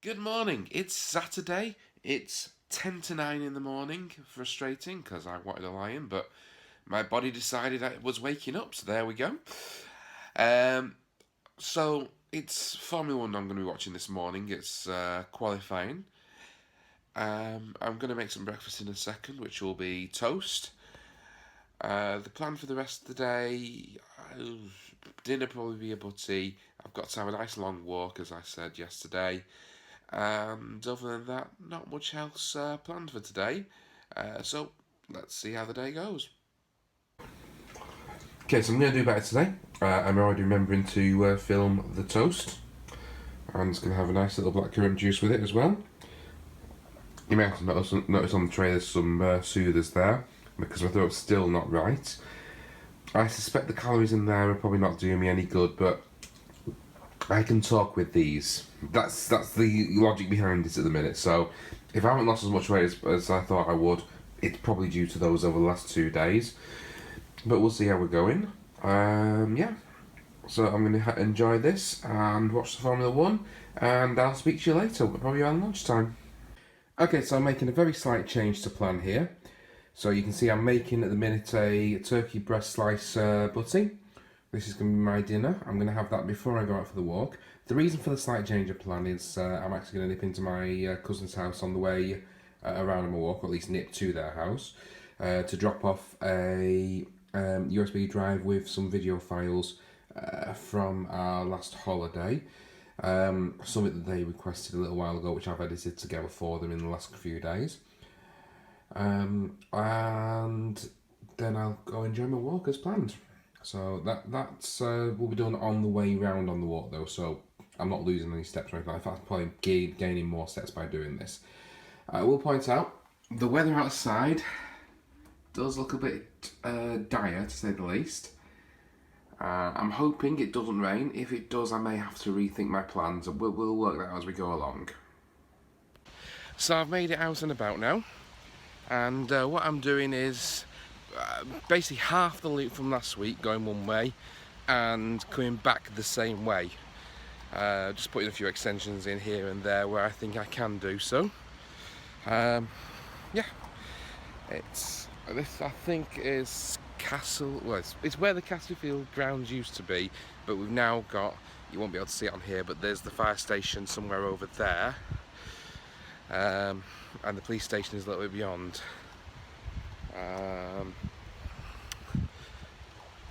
Good morning. It's Saturday. It's 10 to 9 in the morning. Frustrating because I wanted a lion, but my body decided I was waking up, so there we go. Um, so it's Formula One I'm going to be watching this morning. It's qualifying. I'm going to make some breakfast in a second, which will be toast. The plan for the rest of the day, dinner probably be a butty. I've got to have a nice long walk, as I said yesterday. And other than that, not much else planned for today. So let's see how the day goes. Okay, so I'm going to do better today. I'm already remembering to film the toast. I'm just going to have a nice little blackcurrant juice with it as well. You may have to notice on the tray there's some soothers there because my throat's still not right. I suspect the calories in there are probably not doing me any good, but I can talk with these. That's the logic behind it at the minute. So if I haven't lost as much weight as I thought I would, it's probably due to those over the last 2 days. But we'll see how we're going. Yeah. So I'm going to enjoy this and watch the Formula One, and I'll speak to you later, probably around lunchtime. Okay, so I'm making a very slight change to plan here. So you can see I'm making at the minute a turkey breast slice butty. This is going to be my dinner. I'm going to have that before I go out for the walk. The reason for the slight change of plan is I'm actually going to nip into my cousin's house on the way around on my walk, or at least nip to their house, to drop off a USB drive with some video files from our last holiday. Something that they requested a little while ago, which I've edited together for them in the last few days. And then I'll go enjoy my walk as planned. So that's will be done on the way round on the walk though, so I'm not losing any steps or anything. In fact, I'm probably gaining more steps by doing this. I will point out, the weather outside does look a bit dire, to say the least. I'm hoping it doesn't rain. If it does, I may have to rethink my plans, and we'll work that out as we go along. So I've made it out and about now, and what I'm doing is basically half the loop from last week, going one way and coming back the same way. Just putting a few extensions in here and there where I think I can do so. Yeah, this I think is Castle. Well, it's where the Castlefield grounds used to be, but we've now got. You won't be able to see it on here, but there's the fire station somewhere over there, and the police station is a little bit beyond.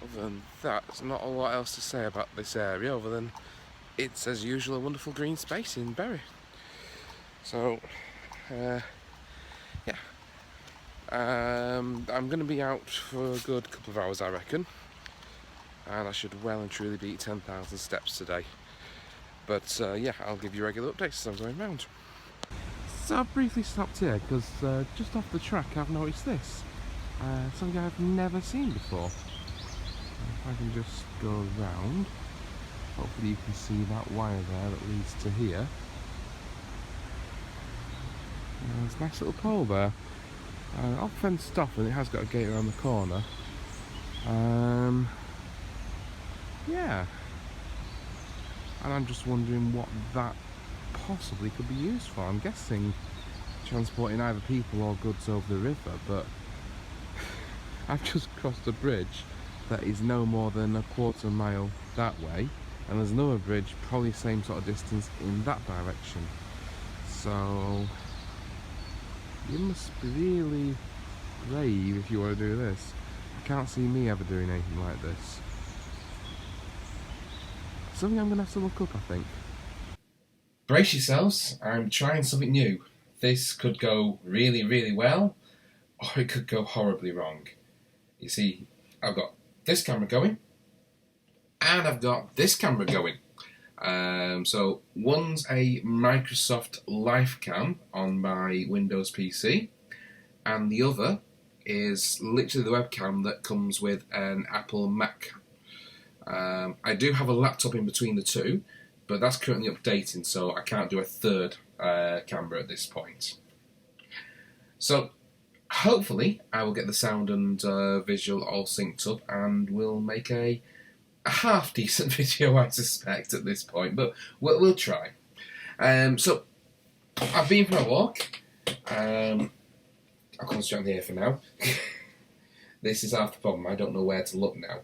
Other than that, there's not a lot else to say about this area other than it's, as usual, a wonderful green space in Bury. So, yeah. I'm going to be out for a good couple of hours, I reckon. And I should well and truly beat 10,000 steps today. But, yeah, I'll give you regular updates as I'm going round. So I've briefly stopped here because just off the track I've noticed this. Something I've never seen before. If I can just go around, hopefully you can see that wire there that leads to here. There's a nice little pole there. All fenced off, and it has got a gate around the corner. Yeah. And I'm just wondering what that possibly could be used for. I'm guessing transporting either people or goods over the river, but I've just crossed a bridge that is no more than a quarter mile that way, and there's another bridge probably the same sort of distance in that direction. So you must be really brave if you want to do this. I can't see me ever doing anything like this. Something I'm going to have to look up, I think. Brace yourselves, I'm trying something new. This could go really, really well, or it could go horribly wrong. You see, I've got this camera going, and I've got this camera going. So one's a Microsoft LifeCam on my Windows PC, and the other is literally the webcam that comes with an Apple Mac. I do have a laptop in between the two, but that's currently updating, so I can't do a third camera at this point. So hopefully I will get the sound and visual all synced up, and we'll make a half decent video, I suspect, at this point, but we'll try. So I've been for a walk. I'll concentrate on here for now. This is half the problem. I don't know where to look now.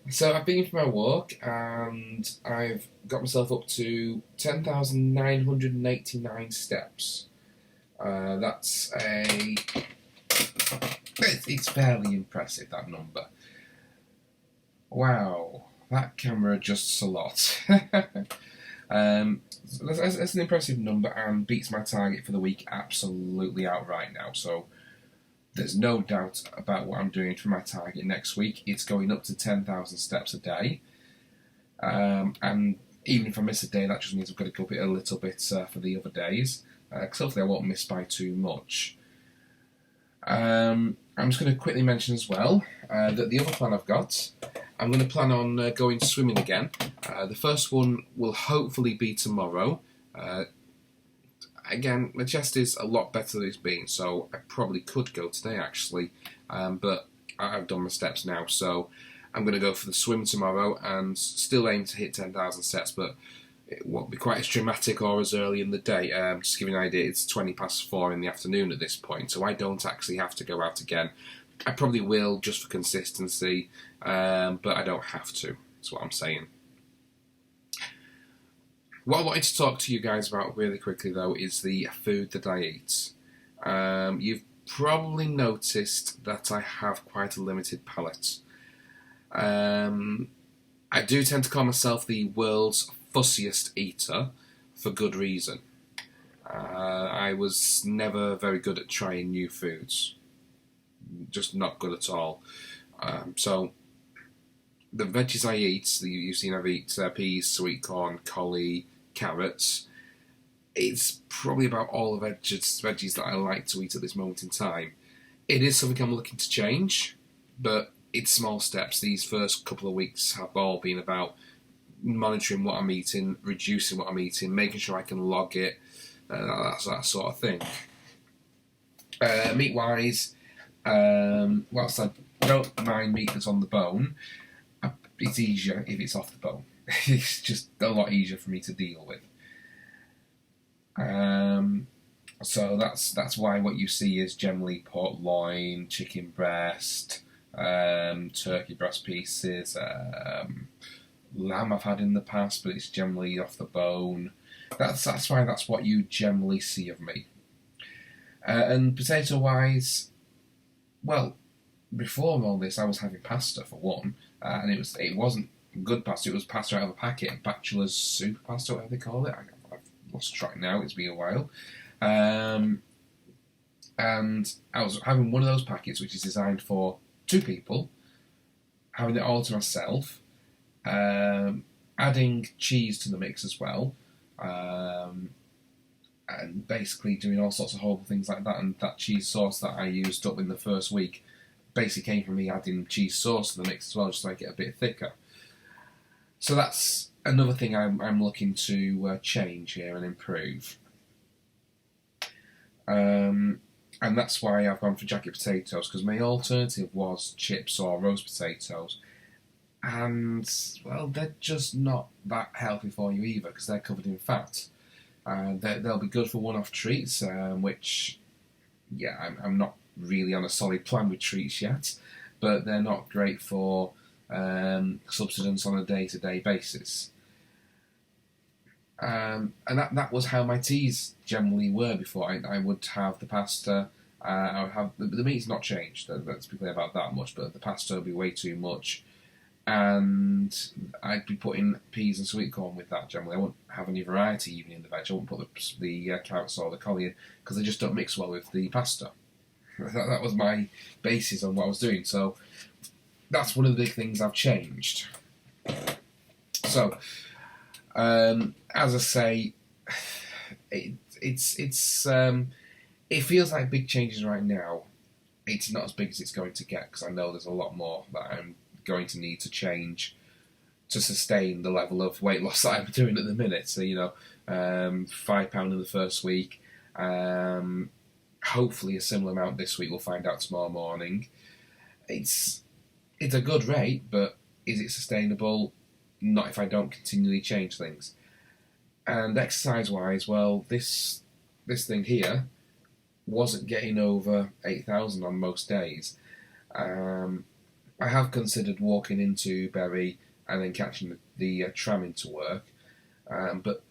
So I've been for my walk and I've got myself up to 10,989 steps. It's fairly impressive, that number. Wow, that camera adjusts a lot. That's an impressive number and beats my target for the week absolutely outright now. So there's no doubt about what I'm doing for my target next week. It's going up to 10,000 steps a day. And even if I miss a day, that just means I've got to go up it a little bit for the other days. Because hopefully I won't miss by too much. I'm just going to quickly mention as well that the other plan I've got, I'm going to plan on going swimming again. The first one will hopefully be tomorrow. Again, my chest is a lot better than it's been, so I probably could go today actually, but I've done my steps now, so I'm going to go for the swim tomorrow and still aim to hit 10,000 steps, but it won't be quite as dramatic or as early in the day. Just to give you an idea, it's 20 past 4 in the afternoon at this point, so I don't actually have to go out again. I probably will just for consistency, but I don't have to, that's what I'm saying. What I wanted to talk to you guys about really quickly though is the food that I eat. You've probably noticed that I have quite a limited palate. I do tend to call myself the world's fussiest eater for good reason. I was never very good at trying new foods. Just not good at all. So the veggies I eat, you've seen I've eaten peas, sweet corn, collie, carrots. It's probably about all the veggies that I like to eat at this moment in time. It is something I'm looking to change, but it's small steps. These first couple of weeks have all been about monitoring what I'm eating, reducing what I'm eating, making sure I can log it, that sort of thing. Meat-wise, whilst I don't mind meat that's on the bone, it's easier if it's off the bone. It's just a lot easier for me to deal with. So that's why what you see is generally pork loin, chicken breast, turkey breast pieces, lamb I've had in the past, but it's generally off the bone. That's why that's what you generally see of me. And potato wise, well, before all this I was having pasta for one, and it wasn't good pasta. It was pasta out of a packet, bachelor's super pasta, whatever they call it. I've lost track now. It's been a while. And I was having one of those packets, which is designed for 2 people, having it all to myself, adding cheese to the mix as well, and basically doing all sorts of horrible things like that. And that cheese sauce that I used up in the first week basically came from me adding cheese sauce to the mix as well, just to make it a bit thicker. So that's another thing I'm looking to change here and improve. And that's why I've gone for jacket potatoes, because my alternative was chips or roast potatoes. And, well, they're just not that healthy for you either, because they're covered in fat. They'll be good for one-off treats, which, yeah, I'm not really on a solid plan with treats yet, but they're not great for subsistence on a day-to-day basis. And that was how my teas generally were before. I would have the pasta. I would have the meat's not changed. Let's be clear about that much. But the pasta would be way too much, and I'd be putting peas and sweet corn with that. Generally, I wouldn't have any variety even in the veg. I wouldn't put the carrots or the collie in because they just don't mix well with the pasta. That was my basis on what I was doing. So that's one of the big things I've changed. So. As I say, it feels like big changes right now. It's not as big as it's going to get, because I know there's a lot more that I'm going to need to change to sustain the level of weight loss that I'm doing at the minute. So, £5 in the first week, hopefully a similar amount this week. We'll find out tomorrow morning. It's a good rate, but is it sustainable? Not if I don't continually change things. And exercise-wise, well, this this thing here wasn't getting over 8,000 on most days. I have considered walking into Bury and then catching the tram into work, but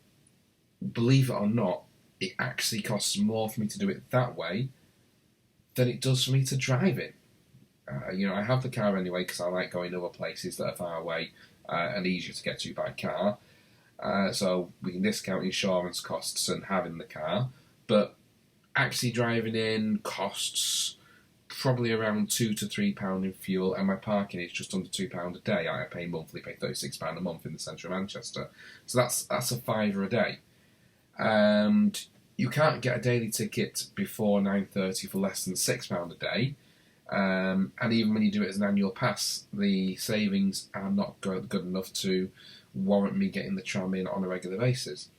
believe it or not, it actually costs more for me to do it that way than it does for me to drive it. I have the car anyway because I like going other places that are far away and easier to get to by car. So we can discount insurance costs and having the car, but actually driving in costs probably around £2 to £3 in fuel, and my parking is just under £2 a day. I pay monthly, pay £36 a month in the centre of Manchester, so that's a fiver a day. And you can't get a daily ticket before 9:30 for less than £6 a day. And even when you do it as an annual pass, the savings are not good enough to warrant me getting the tram in on a regular basis.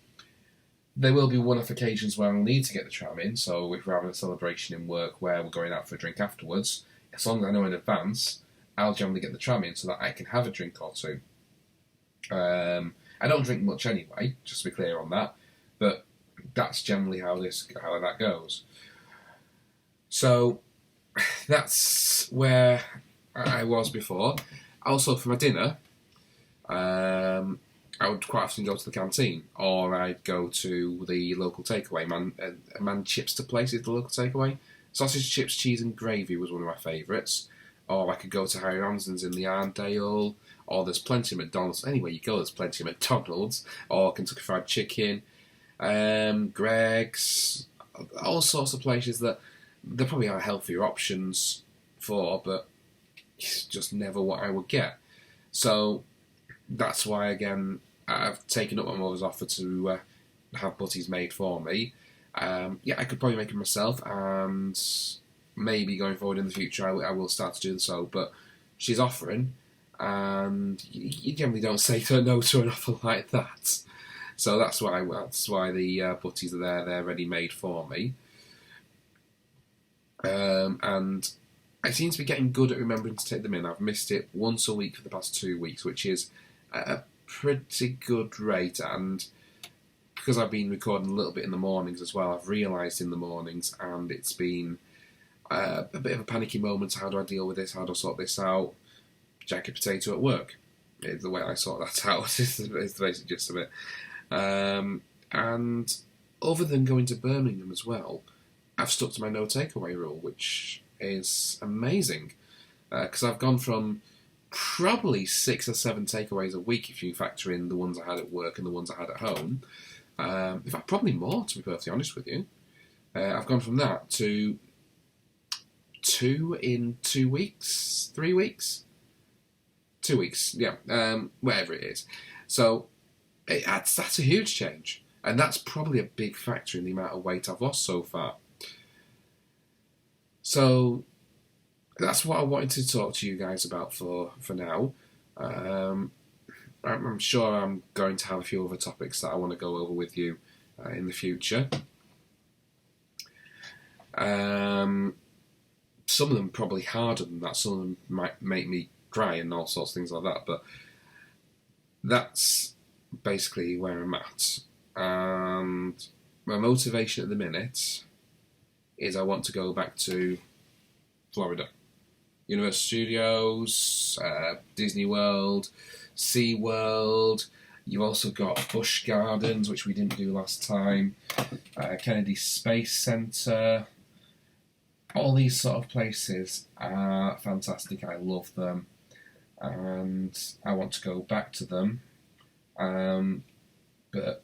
There will be one-off occasions where I'll need to get the tram in, so if we're having a celebration in work where we're going out for a drink afterwards, as long as I know in advance, I'll generally get the tram in so that I can have a drink or two. I don't drink much anyway, just to be clear on that, but that's generally how that goes. So that's where I was before. Also, for my dinner, I would quite often go to the canteen, or I'd go to the local takeaway. Man Chipster place is the local takeaway. Sausage, chips, cheese and gravy was one of my favourites. Or I could go to Harry Ramsden's in the Arndale, or there's plenty of McDonald's. Anywhere you go, there's plenty of McDonald's, or Kentucky Fried Chicken, Greg's, all sorts of places that there probably are healthier options for, but it's just never what I would get. So that's why, again, I've taken up my mother's offer to have butties made for me. I could probably make them myself, and maybe going forward in the future I will start to do so, but she's offering, and you generally don't say no to an offer like that. So that's why the butties are there. They're ready made for me. And I seem to be getting good at remembering to take them in. I've missed it once a week for the past 2 weeks, which is a pretty good rate. And because I've been recording a little bit in the mornings as well, I've realised in the mornings, and it's been a bit of a panicky moment. How do I deal with this? How do I sort this out? Jacket potato at work is the way I sort that out. is the basic gist of it. And other than going to Birmingham as well, I've stuck to my no takeaway rule, which is amazing, because I've gone from probably 6 or 7 takeaways a week if you factor in the ones I had at work and the ones I had at home. In fact, probably more, to be perfectly honest with you. I've gone from that to 2 in 2 weeks, 3 weeks, 2 weeks, yeah, whatever it is. So that's a huge change, and that's probably a big factor in the amount of weight I've lost so far. So that's what I wanted to talk to you guys about for now. I'm sure I'm going to have a few other topics that I want to go over with you in the future. Some of them probably harder than that. Some of them might make me cry and all sorts of things like that. But that's basically where I'm at. And my motivation at the minute is I want to go back to Florida. Universal Studios, Disney World, Sea World. You've also got Busch Gardens, which we didn't do last time, Kennedy Space Center. All these sort of places are fantastic. I love them, and I want to go back to them. But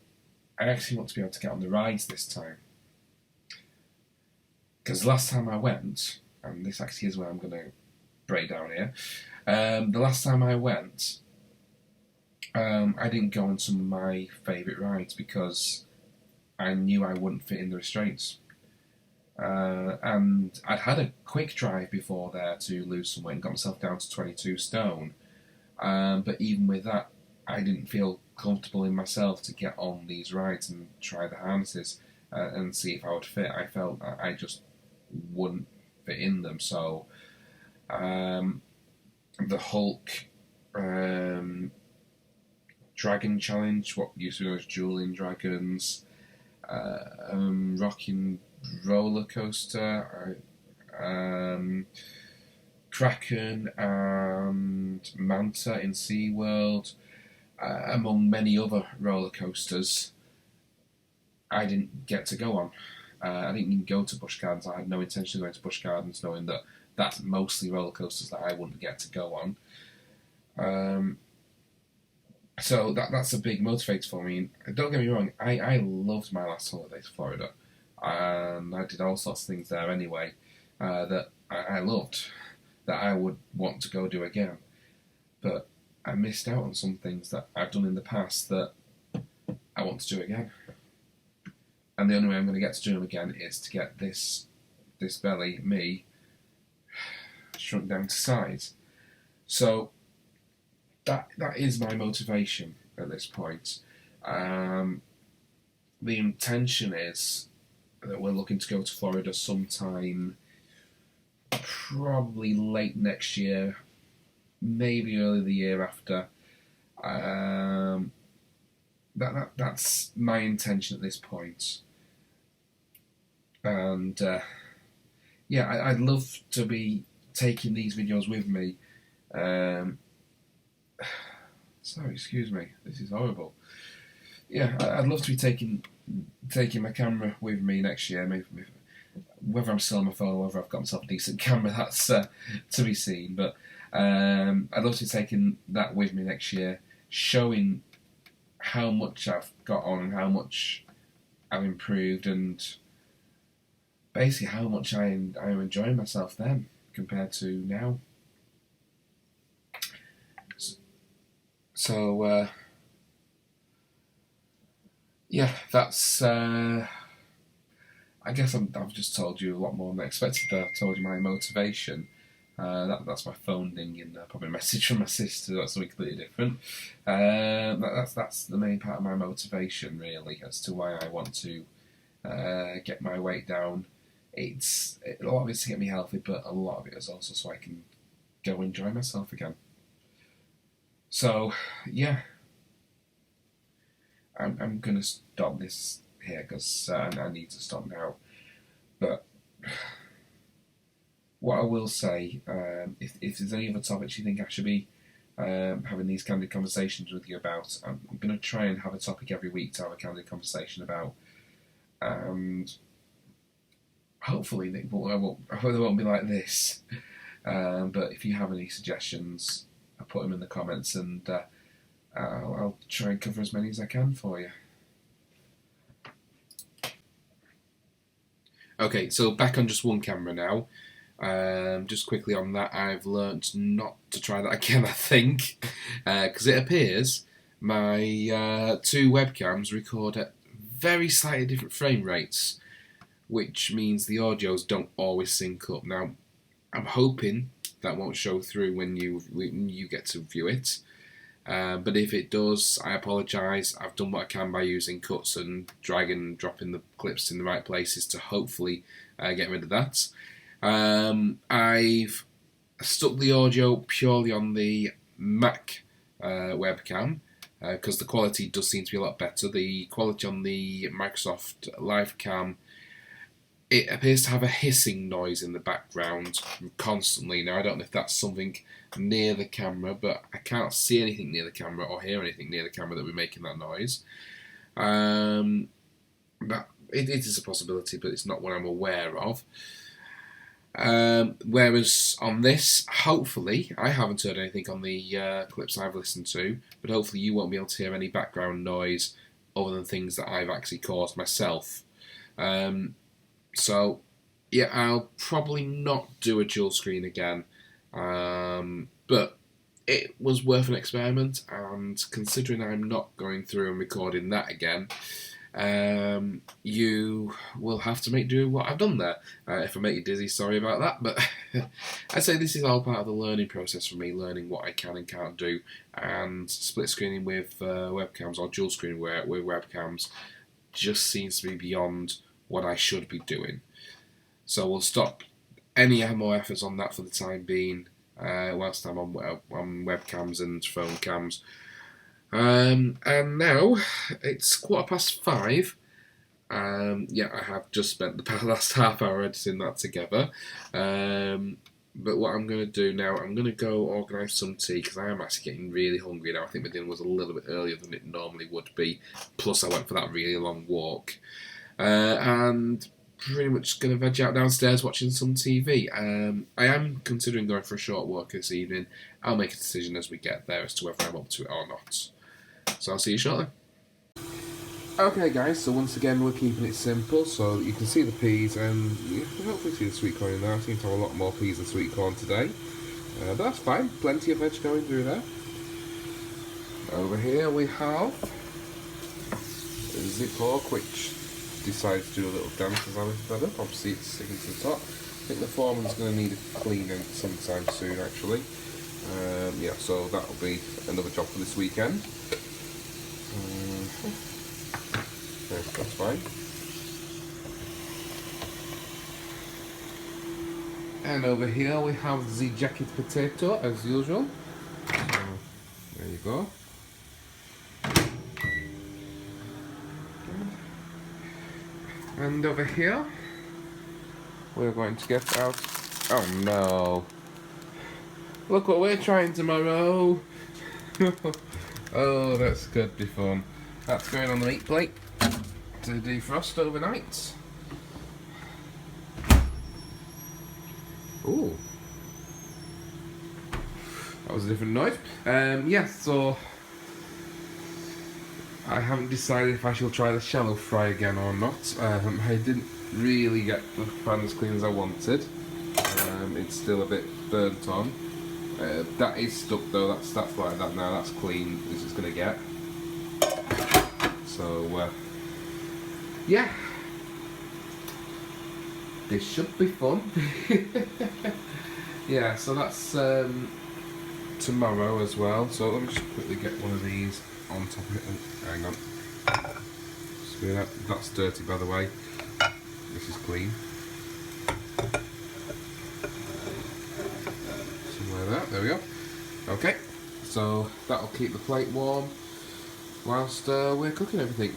I actually want to be able to get on the rides this time. Because last time I went, and this actually is where I'm going to break down here, the last time I went, I didn't go on some of my favourite rides because I knew I wouldn't fit in the restraints. And I'd had a quick drive before there to lose some weight and got myself down to 22 stone. But even with that, I didn't feel comfortable in myself to get on these rides and try the harnesses and see if I would fit. I felt I just wouldn't fit in them. So the Hulk Dragon Challenge, what used to be known as Dueling Dragons, Rocking Roller Coaster, Kraken and Manta in SeaWorld, among many other roller coasters I didn't get to go on. I didn't even go to Busch Gardens. I had no intention of going to Busch Gardens, knowing that that's mostly roller coasters that I wouldn't get to go on. So that's a big motivator for me. And don't get me wrong, I loved my last holiday to Florida. And I did all sorts of things there anyway that I loved, that I would want to go do again. But I missed out on some things that I've done in the past that I want to do again. And the only way I'm going to get to do them again is to get this belly, me, shrunk down to size. So that is my motivation at this point. The intention is that we're looking to go to Florida sometime, probably late next year, maybe early the year after. That's my intention at this point. And I'd love to be taking these videos with me. Sorry, excuse me. This is horrible. Yeah, I'd love to be taking my camera with me next year. Maybe, whether I'm still on my phone or whether I've got myself a decent camera, that's to be seen. But I'd love to be taking that with me next year, showing how much I've got on and how much I've improved, and basically how much I'm enjoying myself then compared to now. So that's. I guess I've just told you a lot more than I expected. I told you my motivation. That's my phone dinging. Probably a message from my sister. That's something completely different. That's the main part of my motivation, really, as to why I want to get my weight down. A lot of it's to get me healthy, but a lot of it is also so I can go enjoy myself again. So, yeah, I'm gonna stop this here because I need to stop now. But what I will say, if there's any other topics you think I should be having these candid conversations with you about, I'm going to try and have a topic every week to have a candid conversation about, and hopefully they won't be like this. But if you have any suggestions, I'll put them in the comments, and I'll try and cover as many as I can for you. Okay, so back on just one camera now. Just quickly on that, I've learnt not to try that again, I think, because it appears my two webcams record at very slightly different frame rates, which means the audios don't always sync up. Now, I'm hoping that won't show through when you get to view it, but if it does, I apologise. I've done what I can by using cuts and dragging and dropping the clips in the right places to hopefully get rid of that. I've stuck the audio purely on the Mac webcam because the quality does seem to be a lot better. The quality on the Microsoft Live Cam, it appears to have a hissing noise in the background constantly. Now, I don't know if that's something near the camera, but I can't see anything near the camera or hear anything near the camera that would be making that noise. But it is a possibility, but it's not one I'm aware of. Whereas on this, hopefully, I haven't heard anything on the clips I've listened to, but hopefully you won't be able to hear any background noise other than things that I've actually caused myself. So, yeah, I'll probably not do a dual screen again, but it was worth an experiment, and considering I'm not going through and recording that again, you will have to make do with what I've done there. If I make you dizzy, sorry about that, but I'd say this is all part of the learning process for me, learning what I can and can't do, and split screening with webcams or dual screening with webcams just seems to be beyond what I should be doing. So we'll stop any more efforts on that for the time being, whilst I'm on webcams and phone cams. And now it's 5:15. Yeah, I have just spent the last half hour editing that together. But what I'm going to do now, I'm going to go organise some tea because I am actually getting really hungry now. I think my dinner was a little bit earlier than it normally would be. Plus, I went for that really long walk. And pretty much going to veg out downstairs watching some TV. I am considering going for a short walk this evening. I'll make a decision as we get there as to whether I'm up to it or not. So I'll see you shortly. Okay guys, so once again we're keeping it simple, so you can see the peas and you can hopefully see the sweet corn in there. I seem to have a lot more peas than sweet corn today, but that's fine, plenty of veg going through there. Over here we have Zippork, which decides to do a little dance as I lift that up. Obviously it's sticking to the top. I think the foreman's going to need a cleaning sometime soon actually. Yeah, so that'll be another job for this weekend. Okay, that's fine. And over here we have the jacket potato as usual. So, there you go. And over here we're going to get out. Oh no! Look what we're trying tomorrow! Oh, that's good, be fun. That's going on the meat plate to defrost overnight. Ooh. That was a different noise. Yeah, so I haven't decided if I shall try the shallow fry again or not. I didn't really get the pan as clean as I wanted. It's still a bit burnt on. That is stuck though, that's like that now, that's clean as it's going to get. So, yeah. This should be fun. Yeah, so that's tomorrow as well. So let me just quickly get one of these on top of it. Oh, hang on. That's dirty by the way. This is clean. Something like that, there we go. Okay, so that'll keep the plate warm whilst we're cooking everything.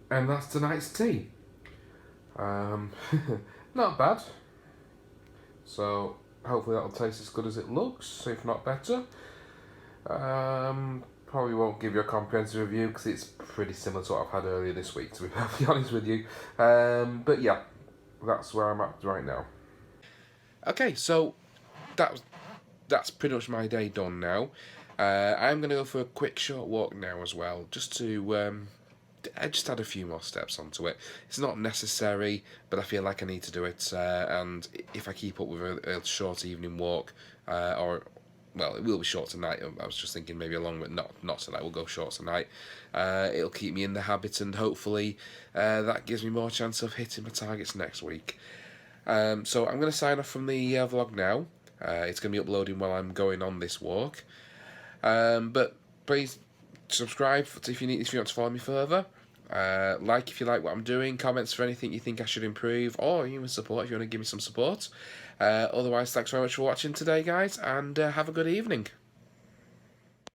And that's tonight's tea. Not bad. So hopefully that'll taste as good as it looks, if not better. Probably won't give you a comprehensive review because it's pretty similar to what I've had earlier this week, to be perfectly honest with you. But yeah, that's where I'm at right now. Okay, so that's pretty much my day done now. I'm going to go for a quick short walk now as well, just to I just add a few more steps onto it. It's not necessary, but I feel like I need to do it. And if I keep up with a short evening walk, or well, it will be short tonight. I was just thinking maybe a long, but not tonight. We'll go short tonight. It'll keep me in the habit, and hopefully that gives me more chance of hitting my targets next week. So I'm going to sign off from the vlog now. It's going to be uploading while I'm going on this walk. But please subscribe if you want to follow me further. Like if you like what I'm doing. Comments for anything you think I should improve, or even support if you want to give me some support. Otherwise, thanks very much for watching today, guys, and have a good evening.